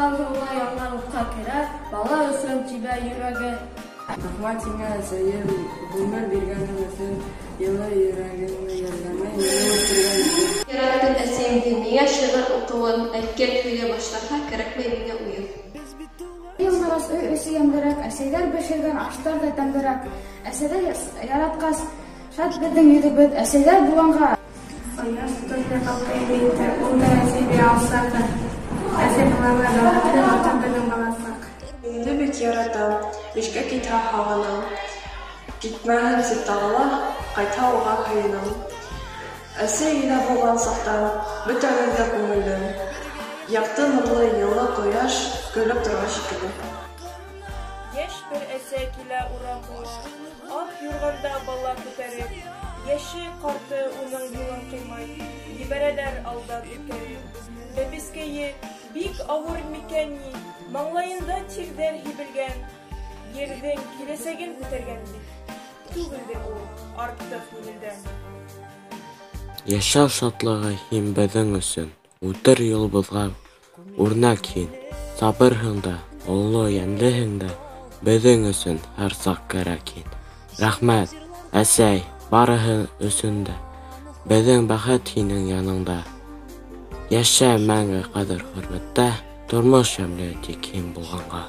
Акыллы яңалыкка керә, бала өсөн тибә йөрәге. Рахмат сиңа, әсәйем, гомер биргәнең өсөн, йылы йөрәгеңне ярдәмәй, мине үтергән. Яраттың әсәйемде, миңа шигырь укуын, әйткән көйгә башларга кәрәкмәй миңа уен. Йылмарас өй эсе ямдырак, әсәйләр бешергән аштар да тәмдерәк. Әсәйләр яраткас, шат беҙҙең йөҙөбөҙ, әсәйләр булғанға. Аяш тотты калкай бейте, ул да әсәйҙе алсаҡы. Әсәй буларга да һәтле ата беҙҙең баласаҡ. Инде бит яратам, эшкә китһә һағынам. Китмәһен тип тағыла, ҡайтһа уға һыйынам. Әсәй генә булған саҡта, бөтәгеҙ ҙә күңелдем. Яҡты нурлы йылы ҡояш көлөп тора шикелле. Йәш бер әсә килә урамға, ак юрғанда бала күтәреп, йәше ҡарты уның юлын ҡыймай, ебәрәләр алдап үткәреп. Бәпескәйе бик ауыр микән ни, маңлайында тирҙәр һибелгән, ерҙең киләсәген күтәргән бит. Түгелдер ул артыҡ еңелдән. Йәшәү шатлығы һин беҙҙең өсөн, үтер юлыбыҙға үрнәк һин. Сабырһың да, оло йәнлеһең дә, беҙҙең өсөн һәр саҡ кәрәк һин. Рәхмәт, әсәй, барыһы өсөн дә. Беҙҙең бәхет һинең яныңда. Йәшә мәңге ҡәҙер-хөрмәттә, тормош йәмле тик һин булғанға.